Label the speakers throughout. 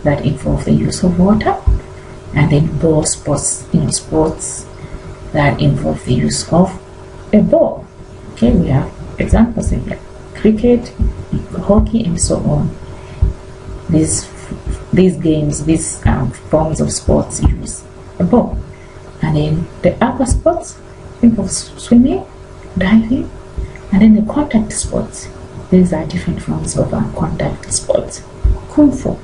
Speaker 1: that involve the use of water, and then ball sports, sports that involve the use of a ball. Okay, we have examples like cricket, hockey, and so on. These games, these forms of sports use a ball. And then the other sports, think of swimming, diving, and then the contact sports. These are different forms of contact sports. Kung fu,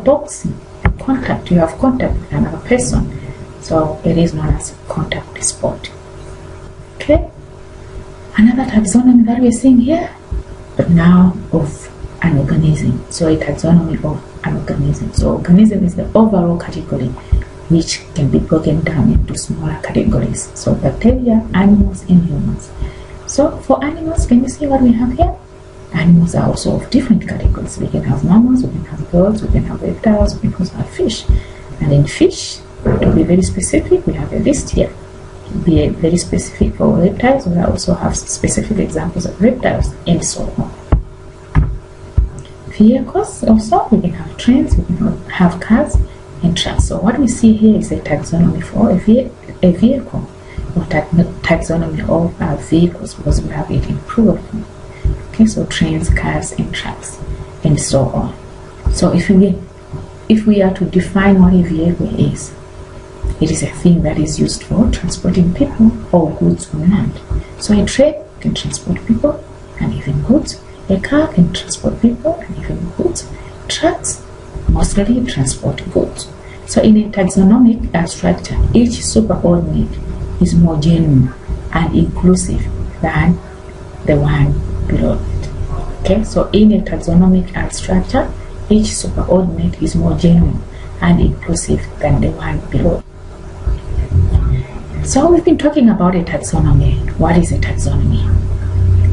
Speaker 1: boxing, contact. You have contact with another person, so it is known as contact sport. Okay. Another taxonomy that we're seeing here, but now of an organism. So a taxonomy of an organism. So organism is the overall category which can be broken down into smaller categories. So bacteria, animals, and humans. So for animals, can you see what we have here? Animals are also of different categories. We can have mammals, we can have birds, we can have reptiles, we can also have fish. And in fish, to be very specific, we have a list here. To be very specific for reptiles, we also have specific examples of reptiles, and so on. Vehicles also, we can have trains, we can have cars and trucks. So what we see here is a taxonomy for a vehicle, or taxonomy of vehicles, because we have it in plural form. Okay, so trains, cars, and trucks, and so on. So if we are to define what a vehicle is, it is a thing that is used for transporting people or goods on land. So a train can transport people and even goods. A car can transport people and even goods. Trucks mostly transport goods. So in a taxonomic structure, each superordinate is more genuine and inclusive than the one below it. Okay, so in a taxonomic structure, each superordinate is more genuine and inclusive than the one below. So we've been talking about a taxonomy. What is a taxonomy?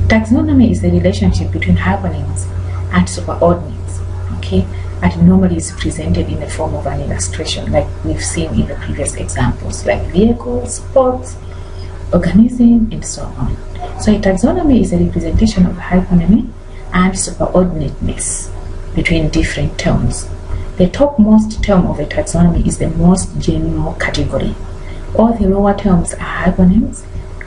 Speaker 1: Taxonomy is the relationship between hypernyms and superordinates. Okay, and normally is presented in the form of an illustration, like we've seen in the previous examples, like vehicles, sports, organism, and so on. So a taxonomy is a representation of hypernymy and superordinateness between different terms. The topmost term of a taxonomy is the most general category. All the lower terms are hypernyms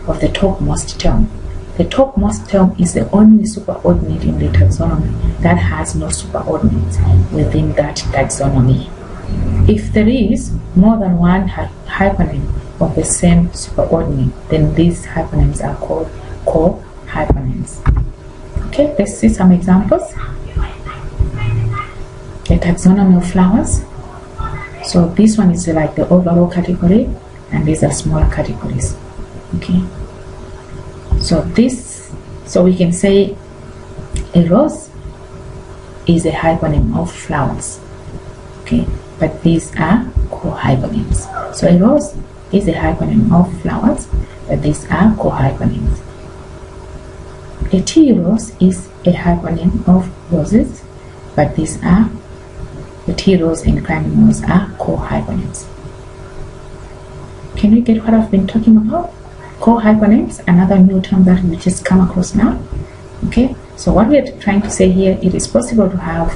Speaker 1: of the topmost term. The topmost term is the only superordinate in the taxonomy that has no superordinates within that taxonomy. If there is more than one hypernym of the same superordinate, then these hypernyms are called co-hypernyms. Okay, let's see some examples. The taxonomy of flowers. So this one is like the overall category, and these are smaller categories. Okay. So we can say a rose is a hypernym of flowers. Okay, but these are co-hypernyms. So a rose is a hypernym of flowers, but these are co-hypernyms. A tea rose is a hypernym of roses, but these are the tea rose and climbing rose are co-hypernyms. Can you get what I've been talking about? Co-hypernyms, another new term that we just come across now. Okay, so what we're trying to say here, it is possible to have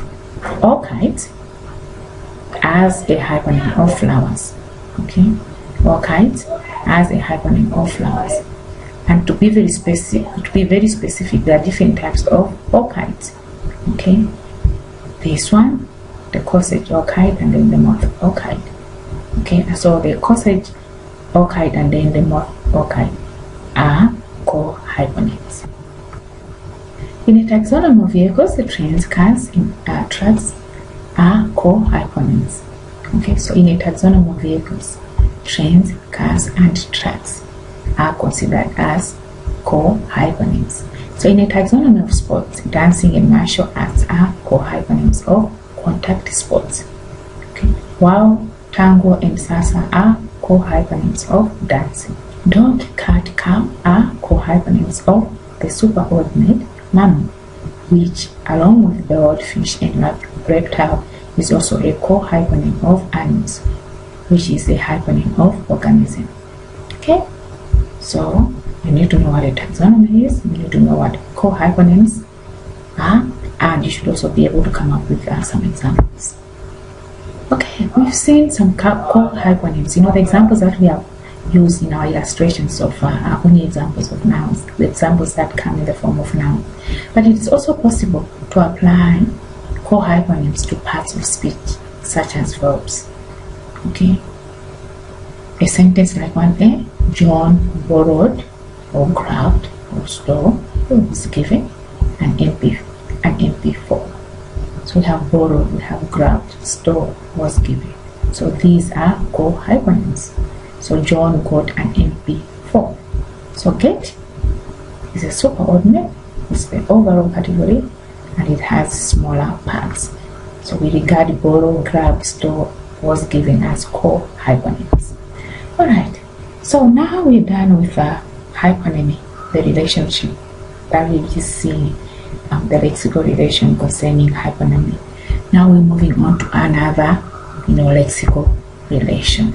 Speaker 1: orchids as a hypernym of flowers. Okay, orchids as a hypernym of flowers. And to be very specific, there are different types of orchids. Okay, this one, the corsage orchid, and then the moth orchid. Okay, so the corsage orchid and then the moth orchid are co-hypernyms. In a taxonomy of vehicles, the trains, cars, and trucks are co-hypernyms. Okay, so in a taxonomy of vehicles, trains, cars, and trucks are considered as co-hypernyms. So in a taxonomy of sports, dancing and martial arts are co-hypernyms of contact sports. Okay, while tango and salsa are co-hypernyms of dancing. Dog, cat, cow are co-hypernyms of the superordinate mammal, which along with bird, fish, and reptile is also a co-hypernym of animals, which is a hypernym of organism. Okay, so you need to know what a taxonomy is, you need to know what co-hypernyms are, and you should also be able to come up with some examples. we've seen some co-hyponyms. You know, the examples that we have used in our illustration so far are only examples of nouns, the examples that come in the form of noun. But it is also possible to apply co-hyponyms to parts of speech, such as verbs. Okay? A sentence like 1a, John borrowed or grabbed or stole was given an MP4. So we have borrowed, we have grabbed, stole, was given. So these are co-hyponyms. So John got an MP4. So get is a superordinate, it's the overall category, and it has smaller parts. So we regard borrow, grab, store, was given as co-hyponyms. Alright, so now we're done with hyponymy, the relationship that we just see, the lexical relation concerning hyponymy. Now we're moving on to another, lexical relation.